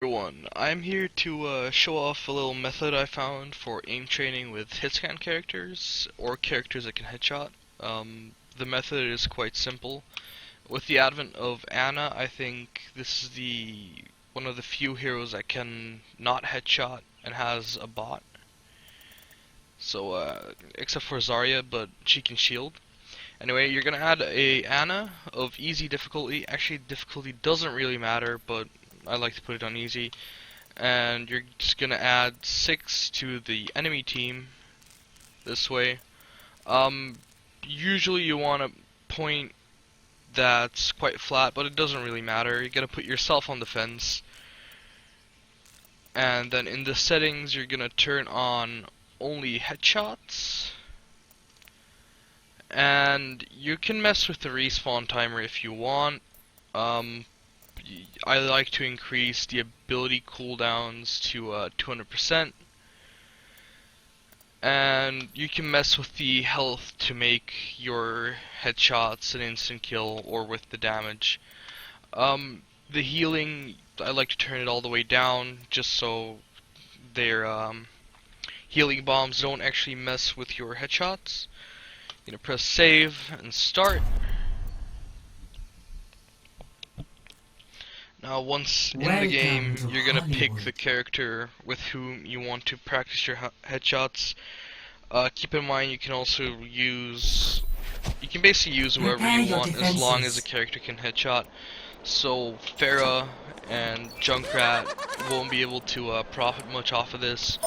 Everyone, I'm here to show off a little method I found for aim training with hitscan characters or characters that can headshot. The method is quite simple. With the advent of Ana, I think this is one of the few heroes that can not headshot and has a bot. So, except for Zarya, but she can shield. Anyway, you're gonna add a Ana of easy difficulty. Actually, difficulty doesn't really matter, but I like to put it on easy. And you're just gonna add 6 to the enemy team this way. Usually you want a point that's quite flat, but it doesn't really matter. You're gonna put yourself on the fence. And then in the settings, you're gonna turn on only headshots. And you can mess with the respawn timer if you want. I like to increase the ability cooldowns to 200%, and you can mess with the health to make your headshots an instant kill or with the damage. The healing, I like to turn it all the way down just so their healing bombs don't actually mess with your headshots. You're gonna press save and start. Now once in the game, you're gonna pick the character with whom you want to practice your headshots. Keep in mind you can also basically use whoever you want as long as the character can headshot. So Pharah and Junkrat won't be able to profit much off of this.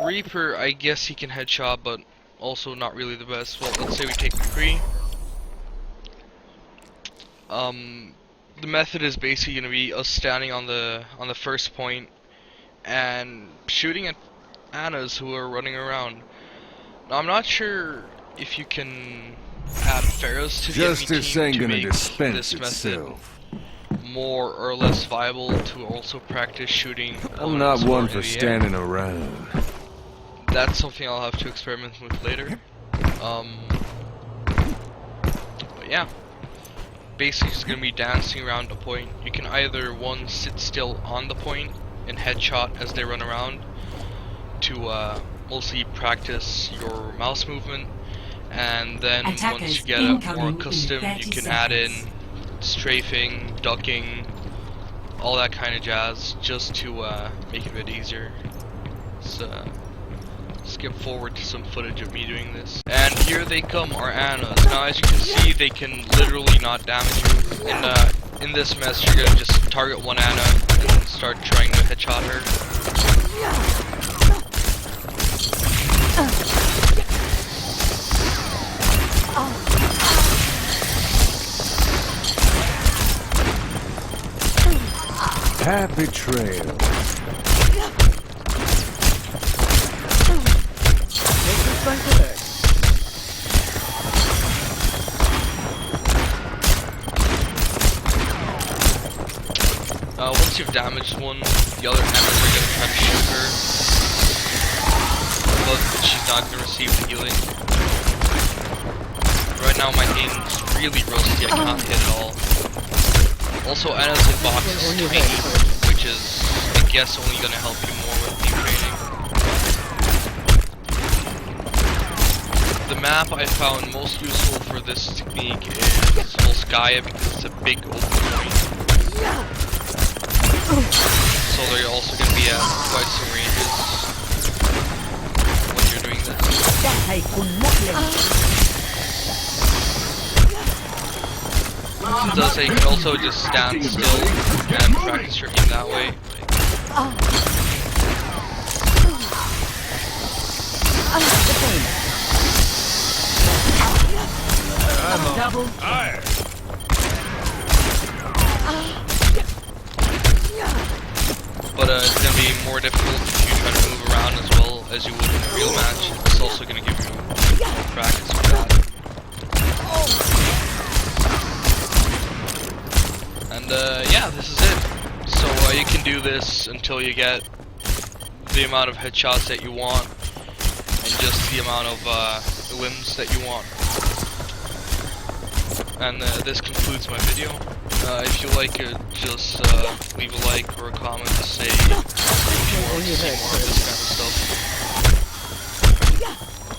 Reaper, I guess he can headshot, but also not really the best. Well, let's say we take McCree. The method is basically going to be us standing on the first point and shooting at Anas who are running around. Now I'm not sure if you can add Pharaohs to the enemy team to make this method more or less viable to also practice shooting. I'm not one for standing around. That's something I'll have to experiment with later. But yeah. Basically just going to be dancing around the point. You can either sit still on the point and headshot as they run around to mostly practice your mouse movement, and then once you get more accustomed you can add in strafing, ducking, all that kind of jazz just to make it a bit easier. So skip forward to some footage of me doing this. And here they come, our Anas. Now as you can see, they can literally not damage you. In this mess, you're gonna just target one Ana and start trying to headshot her. Happy trail. Once you've damaged one, the other Anas are going to try to shoot her, but she's not going to receive the healing. Right now my aim's really rusty, I can't hit at all. Also, Ana's hitbox is tiny, which is, I guess, only going to help you more with aim training. The map I found most useful for this technique is Volskaya because it's a big open point. So they're also going to be at quite some ranges when you're doing this. Does say you can also just stand still and practice your aim that way. Double fire. But it's going to be more difficult if you try to move around as well as you would in a real match. It's also going to give you more practice with that. And yeah, this is it. So you can do this until you get the amount of headshots that you want and just the amount of limbs that you want. And this concludes my video. If you like it, just leave a like or a comment to say if you want to see more of this